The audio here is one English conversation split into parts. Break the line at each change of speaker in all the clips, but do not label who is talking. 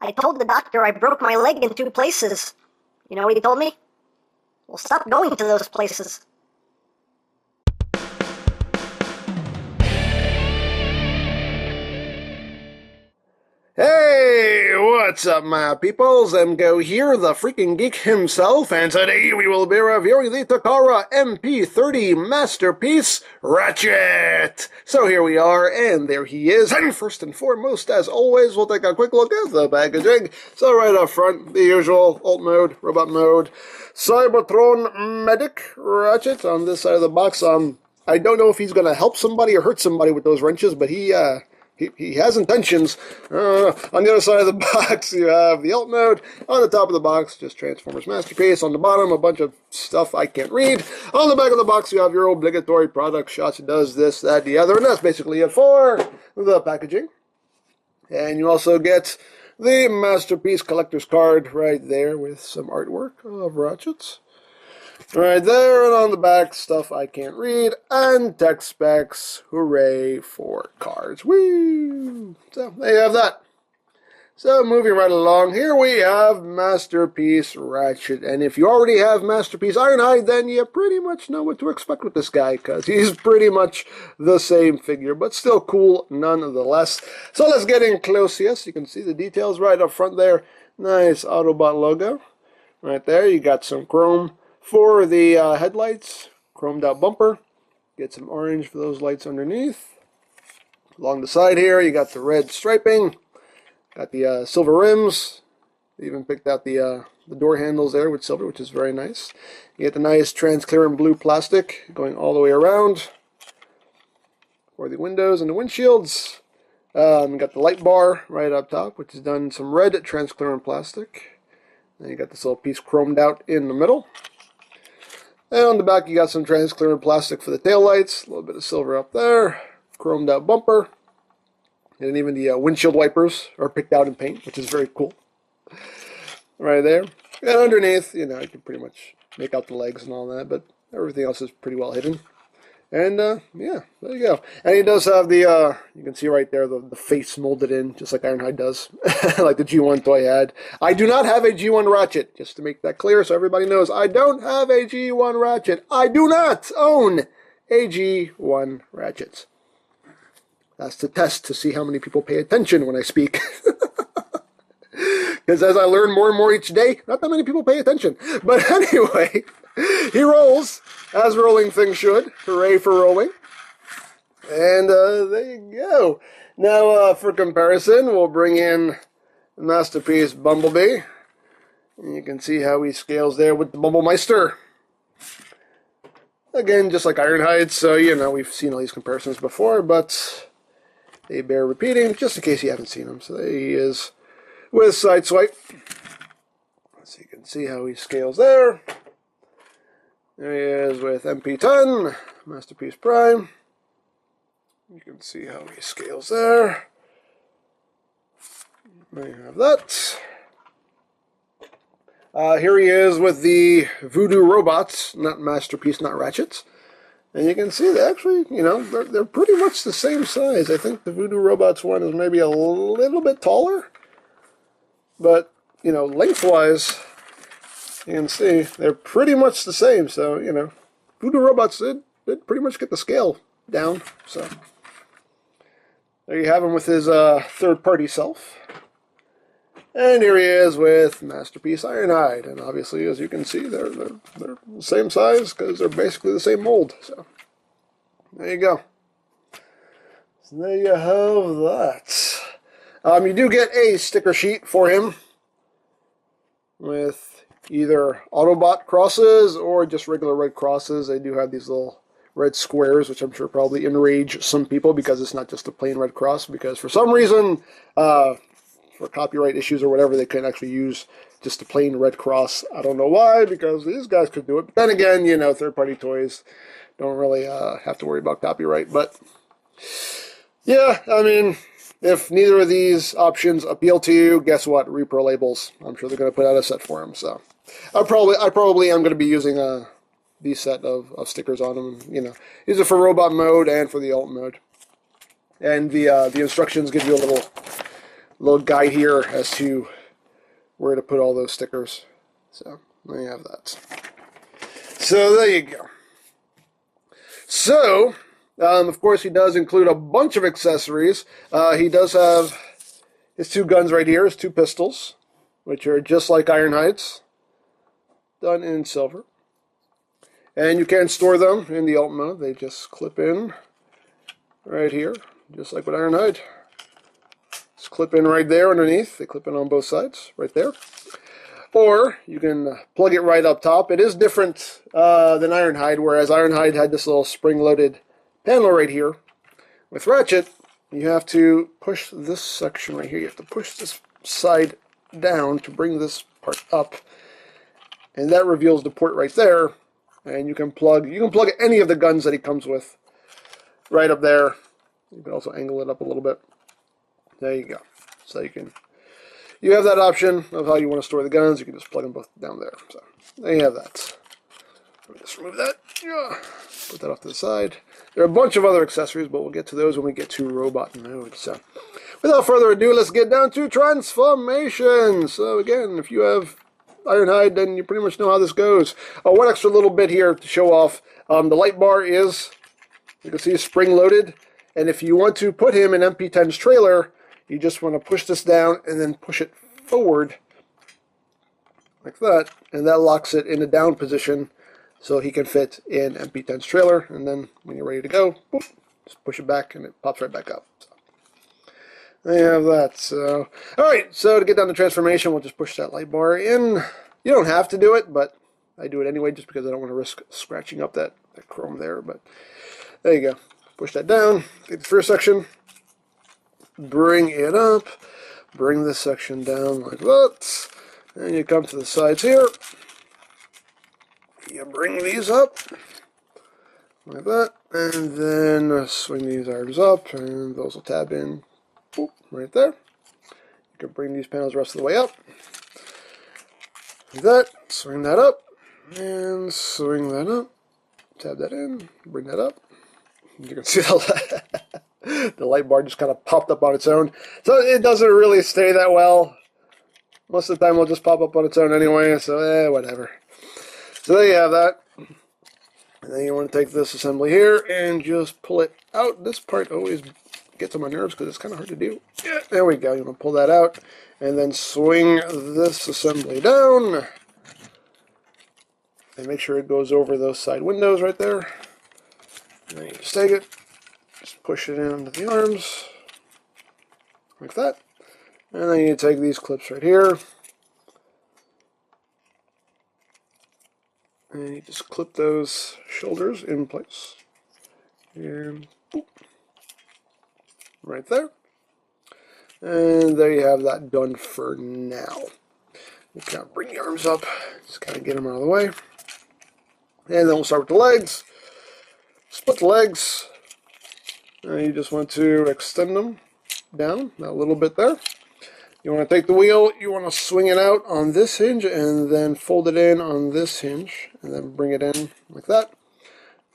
I told the doctor I broke my leg in 2 places. You know what he told me? Well, stop going to those places.
Hey, what's up, my peoples? EmGo here, the freaking geek himself, and today we will be reviewing the Takara MP-30 masterpiece, Ratchet! So here we are, and there he is, and first and foremost, as always, we'll take a quick look at the packaging. So right up front, the usual alt mode, robot mode, Cybertron Medic Ratchet on this side of the box. I don't know if he's gonna help somebody or hurt somebody with those wrenches, but he has intentions. On the other side of the box, you have the alt mode. On the top of the box, just Transformers Masterpiece. On the bottom, a bunch of stuff I can't read. On the back of the box, you have your obligatory product shots. It does this, that, the other, and that's basically it for the packaging. And you also get the Masterpiece Collector's Card right there with some artwork of Ratchets. Right there, and on the back, stuff I can't read, and tech specs. Hooray for cards. Woo! So, there you have that. So, moving right along, here we have Masterpiece Ratchet. And if you already have Masterpiece Ironhide, then you pretty much know what to expect with this guy, because he's pretty much the same figure, but still cool nonetheless. So, let's get in close. Yes, you can see the details right up front there. Nice Autobot logo. Right there, you got some chrome for the headlights, chromed out bumper. Get some orange for those lights underneath. Along the side here, you got the red striping. Got the silver rims. They even picked out the door handles there with silver, which is very nice. You get the nice transparent blue plastic going all the way around for the windows and the windshields. You got the light bar right up top, which is done in some red transparent plastic. And you got this little piece chromed out in the middle. And on the back, you got some transparent plastic for the taillights, a little bit of silver up there, chromed out bumper, and even the windshield wipers are picked out in paint, which is very cool. Right there. And underneath, you know, you can pretty much make out the legs and all that, but everything else is pretty well hidden. And, yeah, there you go. And he does have the, you can see right there, the face molded in, just like Ironhide does, like the G1 toy had. I do not have a G1 Ratchet, just to make that clear so everybody knows. I don't have a G1 Ratchet. I do not own a G1 Ratchet. That's the test to see how many people pay attention when I speak. Because as I learn more and more each day, not that many people pay attention. But anyway, he rolls, as rolling things should. Hooray for rolling. And there you go. Now, for comparison, we'll bring in Masterpiece Bumblebee. And you can see how he scales there with the Bumblmeister. Again, just like Ironhide, so, you know, we've seen all these comparisons before, but they bear repeating, just in case you haven't seen them. So there he is with Sideswipe. So you can see how he scales there. There he is with MP-10, Masterpiece Prime. You can see how he scales there. There you have that. Here he is with the Voodoo Robots, not Masterpiece, not Ratchets. And you can see they actually, you know, they're pretty much the same size. I think the Voodoo Robots one is maybe a little bit taller. But, you know, lengthwise, you can see they're pretty much the same. So, you know, Voodoo Robots did pretty much get the scale down. So, there you have him with his third-party self. And here he is with Masterpiece Ironhide. And obviously, as you can see, they're the same size because they're basically the same mold. So, there you go. So, there you have that. You do get a sticker sheet for him with either Autobot crosses or just regular red crosses. They do have these little red squares, which I'm sure probably enrage some people because it's not just a plain red cross, because for some reason, for copyright issues or whatever, they couldn't actually use just a plain red cross. I don't know why, because these guys could do it. But then again, you know, third-party toys don't really have to worry about copyright. But, yeah, I mean, if neither of these options appeal to you, guess what? Repro labels. I'm sure they're going to put out a set for them. So I probably am going to be using these set of stickers on them. You know, these are for robot mode and for the alt mode. And the instructions give you a little guide here as to where to put all those stickers. So there you have that. So there you go. So, of course, he does include a bunch of accessories. He does have his 2 guns right here, his 2 pistols, which are just like Ironhide's, done in silver. And you can store them in the alt mode. They just clip in right here, just like with Ironhide. Just clip in right there underneath. They clip in on both sides, right there. Or you can plug it right up top. It is different than Ironhide, whereas Ironhide had this little spring-loaded panel right here. With Ratchet, you have to push this section right here. You have to push this side down to bring this part up. And that reveals the port right there. And you can plug any of the guns that he comes with right up there. You can also angle it up a little bit. There you go. So you have that option of how you want to store the guns. You can just plug them both down there. So there you have that. Let me just remove that. Put that off to the side. There are a bunch of other accessories, but we'll get to those when we get to robot mode. So without further ado, let's get down to transformation. So again, if you have Ironhide, then you pretty much know how this goes. One extra little bit here to show off. The light bar is, you can see, spring-loaded. And if you want to put him in MP-10's trailer, you just want to push this down and then push it forward like that. And that locks it in a down position so he can fit in MP-10's trailer. And then when you're ready to go, boop, just push it back and it pops right back up. So there you have that. So, alright, so to get down to transformation, we'll just push that light bar in. You don't have to do it, but I do it anyway just because I don't want to risk scratching up that chrome there. But there you go. Push that down. Take the first section. Bring it up. Bring this section down like that. And you come to the sides here. You bring these up like that. And then swing these arms up, and those will tab in. Boop, right there. You can bring these panels the rest of the way up. Like that. Swing that up. And swing that up. Tab that in. Bring that up. You can see the light bar just kind of popped up on its own. So it doesn't really stay that well. Most of the time it'll just pop up on its own anyway. So whatever. So there you have that. And then you want to take this assembly here and just pull it out. This part always gets on my nerves because it's kind of hard to do. Yeah, there we go. You want to pull that out and then swing this assembly down. And make sure it goes over those side windows right there. And then you just take it, just push it into the arms, like that. And then you take these clips right here, and you just clip those shoulders in place. And boop, right there. And there you have that done for now. You kind of bring the arms up, just kind of get them out of the way. And then we'll start with the legs. Split the legs. You just want to extend them down a little bit there. You want to take the wheel, you want to swing it out on this hinge and then fold it in on this hinge and then bring it in like that.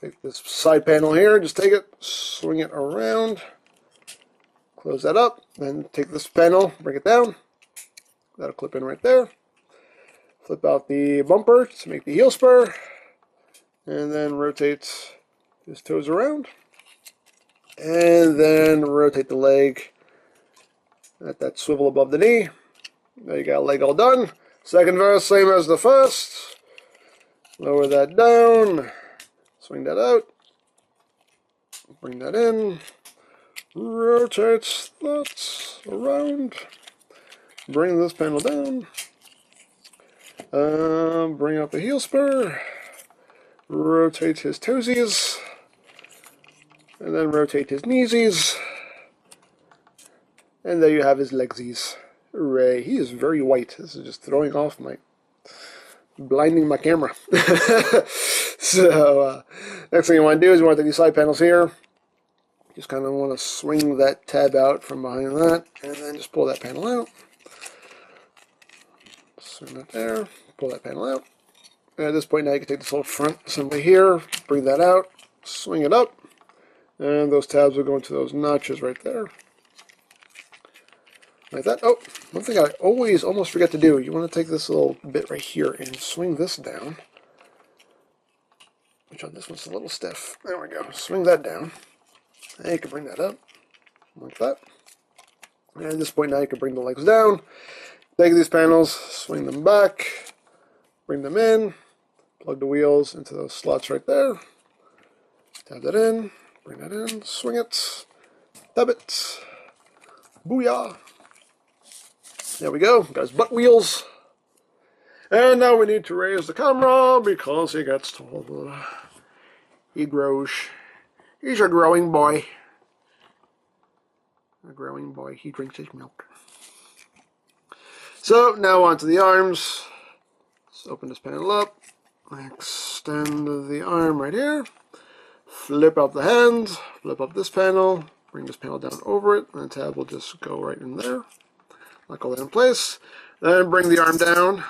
Take this side panel here, just take it, swing it around, close that up, then take this panel, bring it down. That'll clip in right there. Flip out the bumper to make the heel spur, and then rotate his toes around, and then rotate the leg at that swivel above the knee. There you got a leg all done. Second verse, same as the first. Lower that down, swing that out, bring that in, rotate that around, bring this panel down, bring up the heel spur, rotate his toesies, and then rotate his kneesies, and there you have his legsies. Hooray, he is very white. This is just throwing off blinding my camera. So, next thing you want to do is you want to take these side panels here. Just kind of want to swing that tab out from behind that, and then just pull that panel out. Swing that there, pull that panel out. And at this point now you can take this whole front assembly here, bring that out, swing it up, and those tabs will go into those notches right there. like that. Oh, one thing I always almost forget to do, you want to take this little bit right here and swing this down. Which on this one's a little stiff. There we go. Swing that down. And you can bring that up, like that. And at this point now you can bring the legs down. Take these panels, swing them back, bring them in, plug the wheels into those slots right there. Tab that in, bring that in, swing it, tab it. Booyah! There we go, got his butt wheels. And now we need to raise the camera because he gets taller. He grows. He's a growing boy. A growing boy. He drinks his milk. So now onto the arms. Let's open this panel up. Extend the arm right here. Flip up the hand. Flip up this panel. Bring this panel down over it. And the tab will just go right in there. Lock all that in place. Then bring the arm down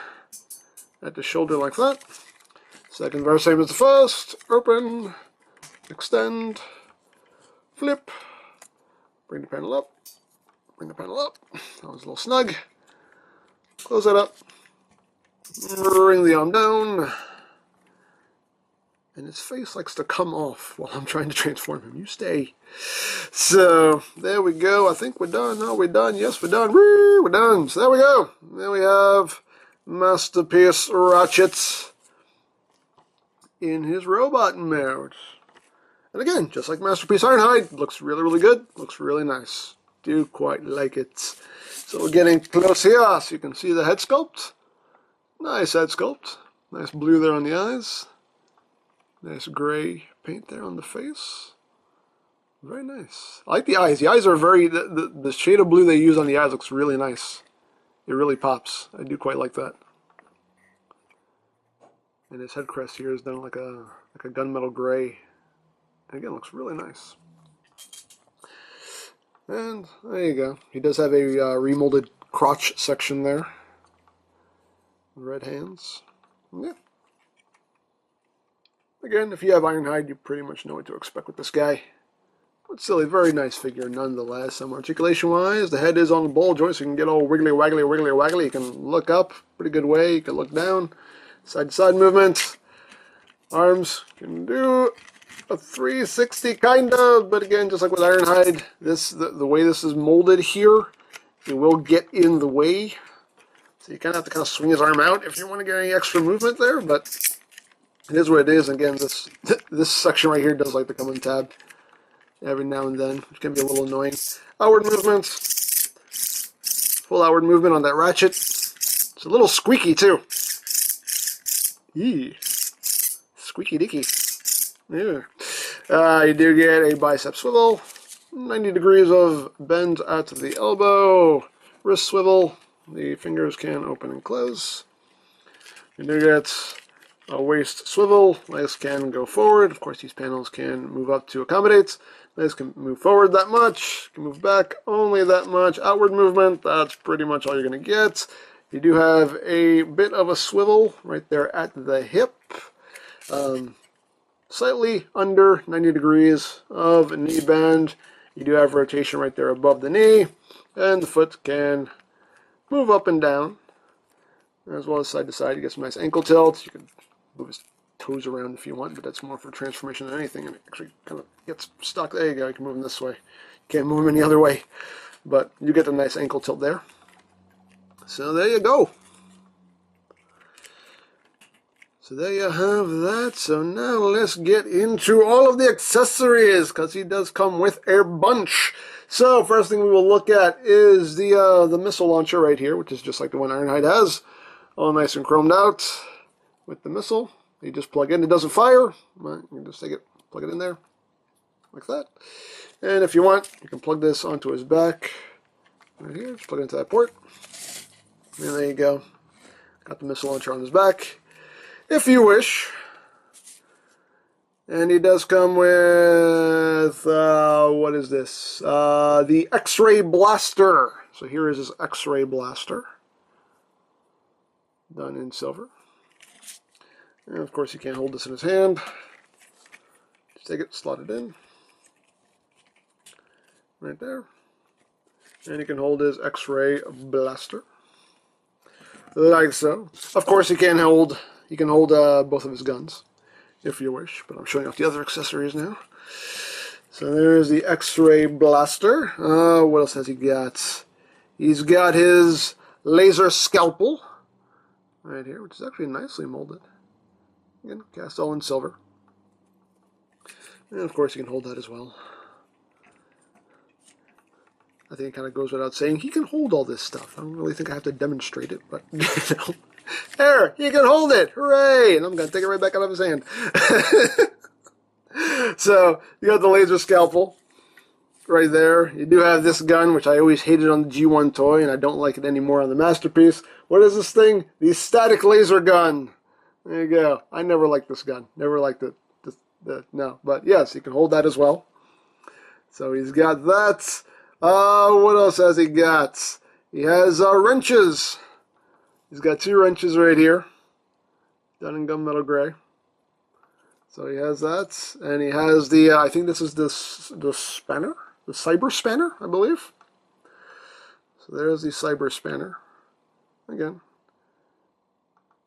at the shoulder like that. Second verse, same as the first. Open, extend, flip, bring the panel up, bring the panel up. That was a little snug. Close that up. Bring the arm down. And his face likes to come off while I'm trying to transform him. You stay. So, there we go. I think we're done. No, we're done. Yes, we're done. Woo, we're done. So there we go. There we have Masterpiece Ratchet in his robot mode. And again, just like Masterpiece Ironhide, looks really, really good. Looks really nice. Do quite like it. So we're getting close here, so you can see the head sculpt. Nice head sculpt. Nice blue there on the eyes. Nice gray paint there on the face. Very nice. I like the eyes. The eyes are very, the shade of blue they use on the eyes looks really nice. It really pops. I do quite like that. And his head crest here is done like a gunmetal gray. And again, looks really nice. And there you go. He does have a remolded crotch section there. Red hands. Yeah. Again, if you have Ironhide, you pretty much know what to expect with this guy. But still a very nice figure nonetheless. Some articulation-wise, the head is on the ball joint, so you can get all wiggly, waggly, wiggly, waggly. You can look up, pretty good way. You can look down, side-to-side movement. Arms can do a 360 kind of, but again, just like with Ironhide, the way this is molded here, it will get in the way. So you kind of have to swing his arm out if you want to get any extra movement there, but it is what it is. Again, this section right here does like to come in tab every now and then, which can be a little annoying. Outward movement. Full outward movement on that ratchet. It's a little squeaky too. Eee. Squeaky dicky. Yeah. You do get a bicep swivel. 90 degrees of bend at the elbow. Wrist swivel. The fingers can open and close. You do get a waist swivel. Legs can go forward. Of course, these panels can move up to accommodate. Legs can move forward that much. Can move back only that much. Outward movement, that's pretty much all you're going to get. You do have a bit of a swivel right there at the hip. Slightly under 90 degrees of knee bend. You do have rotation right there above the knee. And the foot can move up and down, as well as side to side. You get some nice ankle tilt. You can move his toes around if you want, but that's more for transformation than anything, and it actually kind of gets stuck. There you go. You can move him this way. Can't move him any other way, but you get a nice ankle tilt there. So there you go. So there you have that. So now let's get into all of the accessories, because he does come with a bunch. So first thing we will look at is the missile launcher right here, which is just like the one Ironhide has. All nice and chromed out with the missile. You just plug in. It doesn't fire. You can just take it, plug it in there, like that. And if you want, you can plug this onto his back right here. Just plug it into that port. And there you go. Got the missile launcher on his back, if you wish. And he does come with, what is this? The X-Ray Blaster. So here is his X-Ray Blaster. Done in silver. And of course, you can't hold this in his hand. Just take it, slot it in. Right there. And he can hold his X-ray blaster. Like so. Of course, he can hold both of his guns, if you wish. But I'm showing off the other accessories now. So there's the X-ray blaster. What else has he got? He's got his laser scalpel right here, which is actually nicely molded. Again, cast all in silver. And of course, you can hold that as well. I think it kind of goes without saying. He can hold all this stuff. I don't really think I have to demonstrate it, but you know. There, he can hold it. Hooray! And I'm going to take it right back out of his hand. So, you got the laser scalpel right there. You do have this gun, which I always hated on the G1 toy, and I don't like it anymore on the Masterpiece. What is this thing? The static laser gun. There you go. I never liked this gun. Never liked it. No. But yes, he can hold that as well. So he's got that. What else has he got? He has wrenches. He's got 2 wrenches right here, done in gunmetal gray. So he has that, and he has the, I think this is the spanner, the cyber spanner, I believe. So there's the cyber spanner. Again,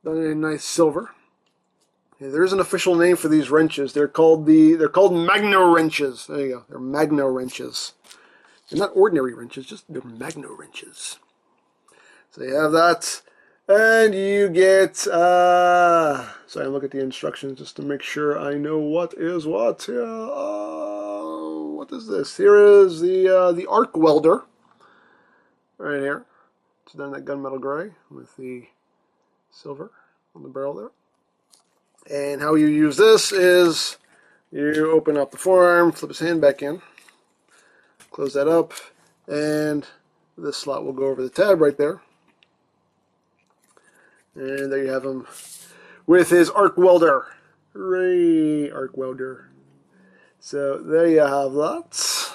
done in a nice silver. Yeah, there is an official name for these wrenches. They're called magno wrenches. There you go. They're magno wrenches. They're not ordinary wrenches, just they're magno wrenches. So you have that, and you get. So I look at the instructions just to make sure I know what is what. What is this? Here is the arc welder. Right here. It's done that gunmetal gray with the silver on the barrel there. And how you use this is you open up the forearm, flip his hand back in, close that up, and this slot will go over the tab right there. And there you have him with his arc welder. Hooray, arc welder. So there you have that.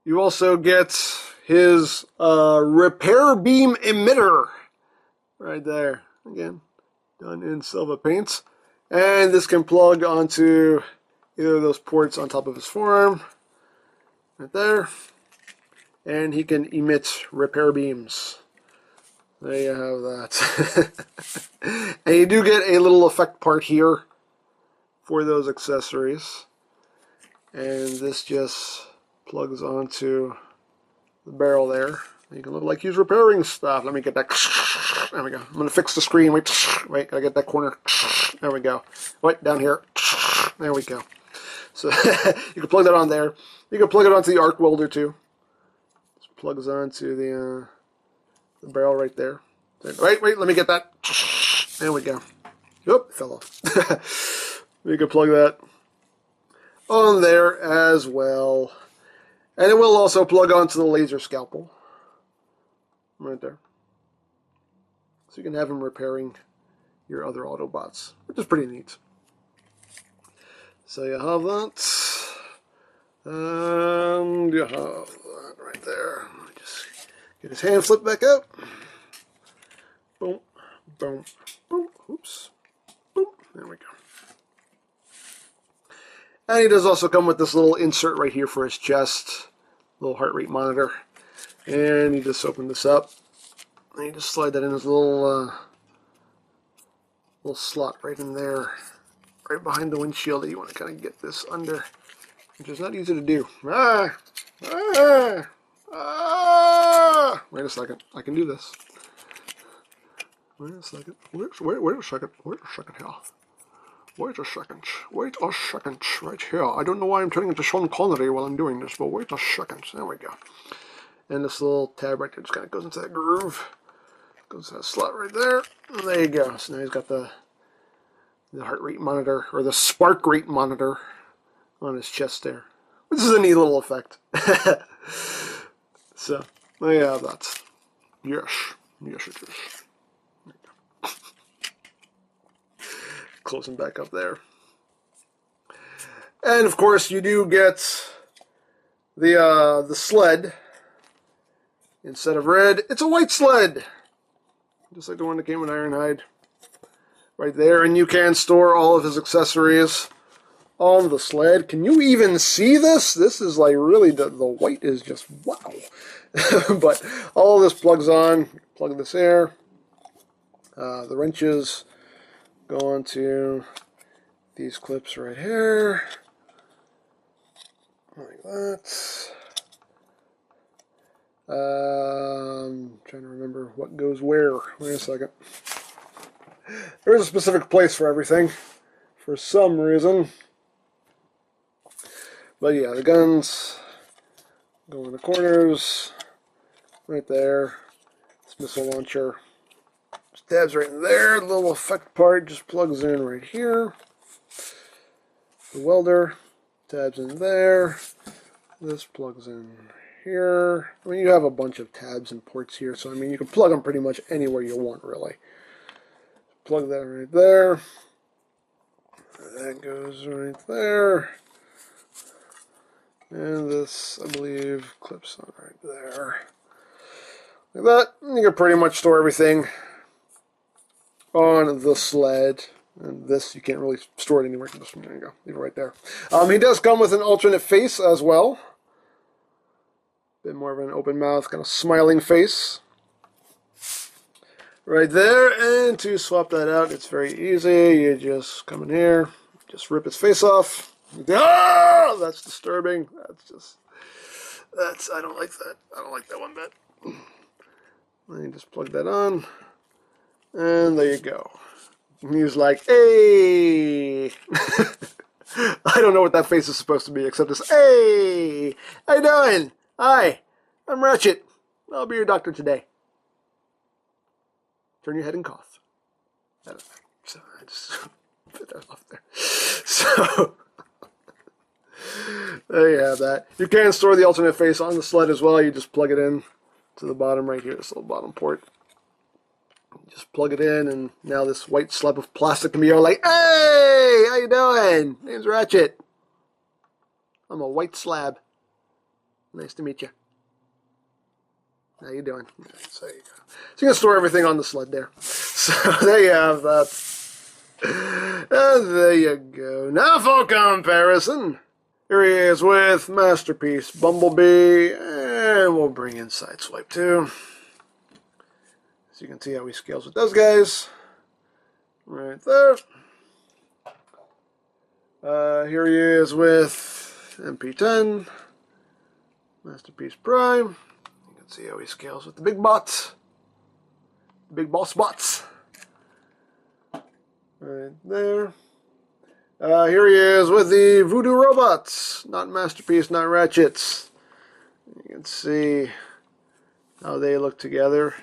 You also get his repair beam emitter right there. Again, done in silver paint. And this can plug onto either of those ports on top of his forearm. Right there. And he can emit repair beams. There you have that. And you do get a little effect part here for those accessories. And this just plugs onto the barrel there. You can look like he's repairing stuff. Let me get that. There we go. I'm going to fix the screen. Wait, gotta get that corner. There we go. Wait, down here. There we go. So you can plug that on there. You can plug it onto the arc welder too. Just plugs onto the barrel right there. Wait, let me get that. There we go. Oop, fell off. You can plug that on there as well. And it will also plug onto the laser scalpel. Right there. So you can have him repairing your other Autobots, which is pretty neat. So you have that. And you have that right there. Just get his hand flipped back out. Boom, boom, boom. Oops. Boom. There we go. And he does also come with this little insert right here for his chest. Little heart rate monitor. And you just open this up. And you just slide that in his little slot right in there. Right behind the windshield that you want to kind of get this under. Which is not easy to do. Wait a second. I can do this. Wait a second. Wait a second. Wait a second here. Wait a second. Wait a second. Right here. I don't know why I'm turning into Sean Connery while I'm doing this, but wait a second. There we go. And this little tab right there just kind of goes into that groove. Goes to that slot right there. And there you go. So now he's got the heart rate monitor, or the spark rate monitor on his chest there. Which is a neat little effect. So, there you have that. Yes. Yes, it is. Closing back up there. And of course you do get the sled. Instead of red, it's a white sled. Just like the one that came with Ironhide. Right there, and you can store all of his accessories on the sled. Can you even see this? This is like really, the white is just wow. But all of this plugs on. Plug this here. The wrenches go onto these clips right here. Like that. Trying to remember what goes where. Wait a second. There's a specific place for everything, for some reason. But yeah, the guns go in the corners, right there. This missile launcher just tabs right in there. The little effect part just plugs in right here. The welder tabs in there. This plugs in here. I mean, you have a bunch of tabs and ports here, so I mean, you can plug them pretty much anywhere you want, really. Plug that right there. That goes right there. And this, I believe, clips on right there. Like that. You can pretty much store everything on the sled. And this, you can't really store it anywhere. Just, there you go. Leave it right there. He does come with an alternate face as well. Bit more of an open mouth, kind of smiling face. Right there. And to swap that out, it's very easy. You just come in here, just rip its face off. Ah! That's disturbing. I don't like that. I don't like that one bit. Then you just plug that on. And there you go. And he's like, hey! I don't know what that face is supposed to be, except this, hey! How you doing? Hi, I'm Ratchet. I'll be your doctor today. Turn your head and cough. I don't know. So I just put that off there. So there you have that. You can store the alternate face on the sled as well. You just plug it in to the bottom right here, this little bottom port. Just plug it in, and now this white slab of plastic can be all like, hey, how you doing? Name's Ratchet. I'm a white slab. Nice to meet you. How you doing? So there you go. So you can store everything on the sled there. So there you have that. And there you go. Now for comparison. Here he is with Masterpiece Bumblebee. And we'll bring in Sideswipe too. So you can see how he scales with those guys. Right there. Here he is with MP-10. Masterpiece Prime. You can see how he scales with the big bots. Big boss bots. Right there. Here he is with the Voodoo Robots. Not Masterpiece, not Ratchets. You can see how they look together.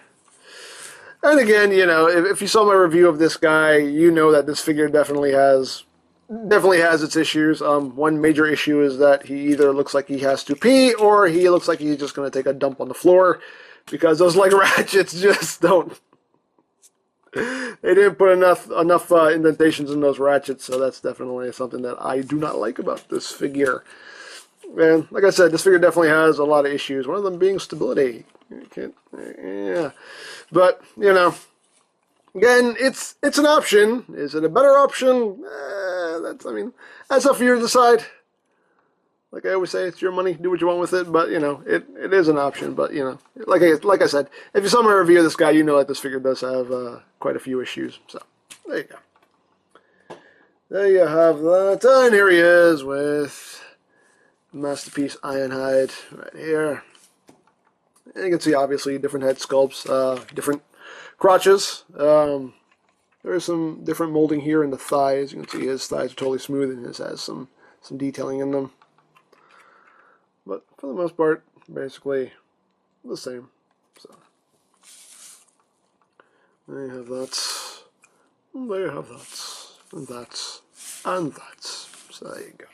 And again, you know, if you saw my review of this guy, you know that this figure definitely has its issues. One major issue is that he either looks like he has to pee, or he looks like he's just going to take a dump on the floor, because those like Ratchets just don't. They didn't put enough indentations in those Ratchets, so that's definitely something that I do not like about this figure. And like I said, this figure definitely has a lot of issues. One of them being stability. You can't, yeah. But you know, again, it's an option. Is it a better option? That's up for you to decide. Like I always say, it's your money. Do what you want with it. But you know, it is an option. But you know, like I said, if you saw my review of this guy, you know that this figure does have quite a few issues. So there you go. There you have that. And here he is with Masterpiece Ironhide right here. And you can see obviously different head sculpts, different crotches. There's some different molding here in the thighs. You can see his thighs are totally smooth, and his has some detailing in them. But for the most part, basically the same. So there you have that. There you have that. And that. And that. So there you go.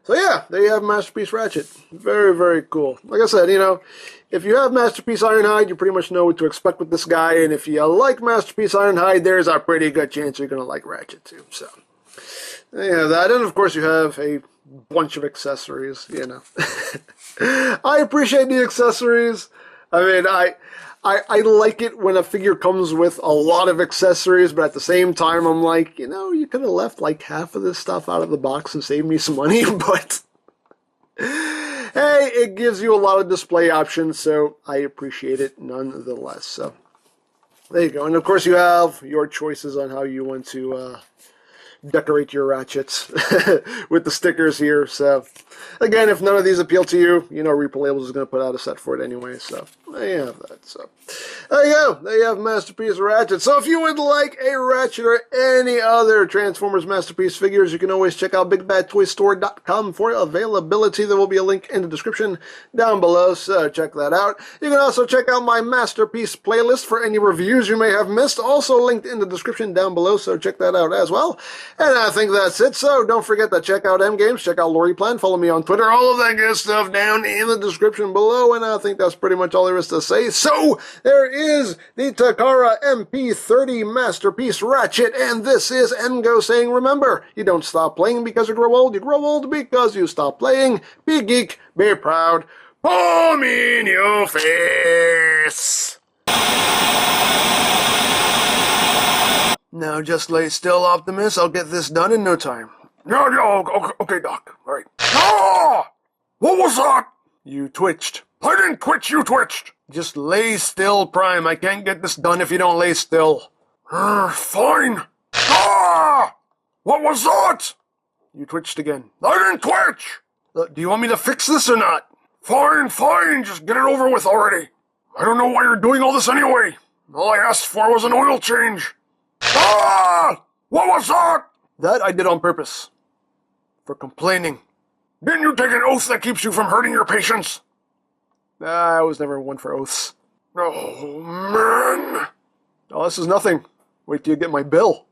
So yeah, there you have Masterpiece Ratchet. Very, very cool. Like I said, you know, if you have Masterpiece Ironhide, you pretty much know what to expect with this guy. And if you like Masterpiece Ironhide, there's a pretty good chance you're going to like Ratchet too. So there you have that. And of course you have a bunch of accessories, you know. I appreciate the accessories. I mean, I I like it when a figure comes with a lot of accessories, but at the same time, I'm like, you could have left like half of this stuff out of the box and saved me some money, but hey, it gives you a lot of display options, so I appreciate it nonetheless. So there you go. And of course, you have your choices on how you want to decorate your ratchets with the stickers here. So again, if none of these appeal to you, Replayable is going to put out a set for it anyway. So there you have that. So there you go. There you have Masterpiece Ratchet. So if you would like a Ratchet or any other Transformers Masterpiece figures, you can always check out BigBadToyStore.com for availability. There will be a link in the description down below, so check that out. You can also check out my Masterpiece playlist for any reviews you may have missed, also linked in the description down below, so check that out as well. And I think that's it, so don't forget to check out EmGo's, check out LoriPlan, follow me on Twitter, all of that good stuff down in the description below, and I think that's pretty much all there is to say. So, there is the Takara MP-30 Masterpiece Ratchet, and this is EmGo saying, remember, you don't stop playing because you grow old because you stop playing. Be geek, be proud, palm in your face! Now just lay still, Optimus. I'll get this done in no time. Yeah, okay, Doc. All right. Ah! What was that? You twitched. I didn't twitch, you twitched. Just lay still, Prime. I can't get this done if you don't lay still. Fine. Ah! What was that? You twitched again. I didn't twitch! Do you want me to fix this or not? Fine. Just get it over with already. I don't know why you're doing all this anyway. All I asked for was an oil change. Ah! What was that? That I did on purpose. For complaining. Didn't you take an oath that keeps you from hurting your patients? I was never one for oaths. Oh, man. Oh, this is nothing. Wait till you get my bill.